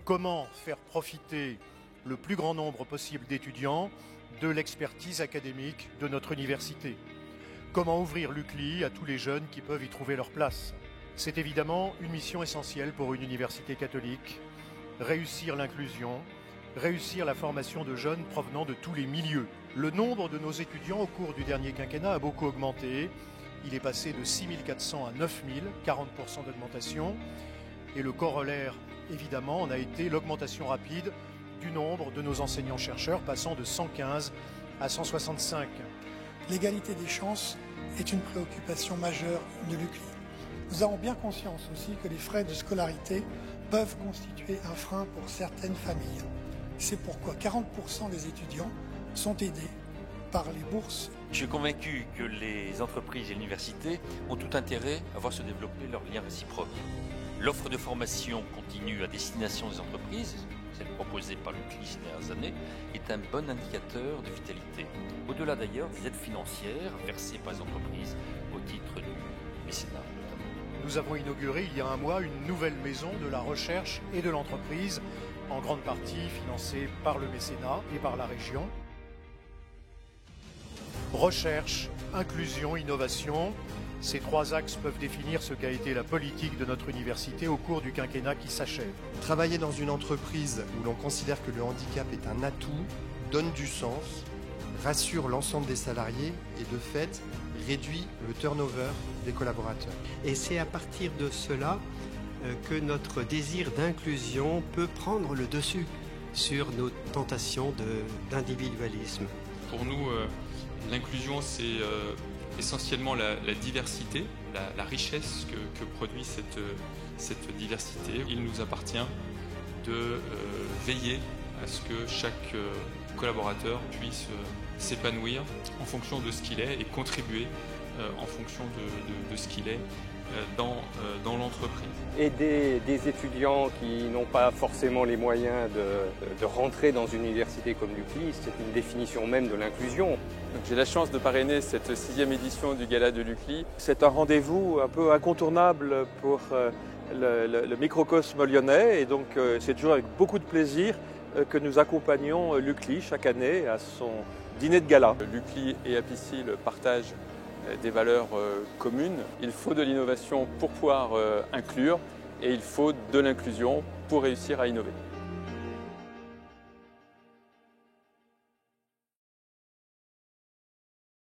Comment faire profiter le plus grand nombre possible d'étudiants de l'expertise académique de notre université? Comment ouvrir l'UCLI à tous les jeunes qui peuvent y trouver leur place? C'est évidemment une mission essentielle pour une université catholique. Réussir l'inclusion, réussir la formation de jeunes provenant de tous les milieux. Le nombre de nos étudiants au cours du dernier quinquennat a beaucoup augmenté. Il est passé de 6 400 à 9 000, 40% d'augmentation. Et le corollaire, évidemment, en a été l'augmentation rapide du nombre de nos enseignants-chercheurs, passant de 115 à 165. L'égalité des chances est une préoccupation majeure de l'UCLI. Nous avons bien conscience aussi que les frais de scolarité peuvent constituer un frein pour certaines familles. C'est pourquoi 40% des étudiants sont aidés par les bourses. Je suis convaincu que les entreprises et l'université ont tout intérêt à voir se développer leurs liens réciproques. L'offre de formation continue à destination des entreprises, celle proposée par l'UCLI ces dernières années, est un bon indicateur de vitalité. Au-delà d'ailleurs des aides financières versées par les entreprises au titre du mécénat notamment. Nous avons inauguré il y a un mois une nouvelle maison de la recherche et de l'entreprise, en grande partie financée par le mécénat et par la région. Recherche, inclusion, innovation, ces trois axes peuvent définir ce qu'a été la politique de notre université au cours du quinquennat qui s'achève. Travailler dans une entreprise où l'on considère que le handicap est un atout, donne du sens, rassure l'ensemble des salariés et de fait réduit le turnover des collaborateurs. Et c'est à partir de cela que notre désir d'inclusion peut prendre le dessus sur nos tentations d'individualisme. Pour nous, l'inclusion, c'est essentiellement la diversité, la richesse que produit cette diversité. Il nous appartient de veiller à ce que chaque collaborateur puisse s'épanouir en fonction de ce qu'il est et contribuer en fonction de ce qu'il est dans l'entreprise. Aider des étudiants qui n'ont pas forcément les moyens de rentrer dans une université comme l'UCLI, c'est une définition même de l'inclusion. J'ai la chance de parrainer cette 6e édition du Gala de l'UCLI. C'est un rendez-vous un peu incontournable pour le microcosme lyonnais et donc c'est toujours avec beaucoup de plaisir que nous accompagnons l'UCLI chaque année à son dîner de gala. L'UCLI et Apicil partagent des valeurs communes. Il faut de l'innovation pour pouvoir inclure et il faut de l'inclusion pour réussir à innover.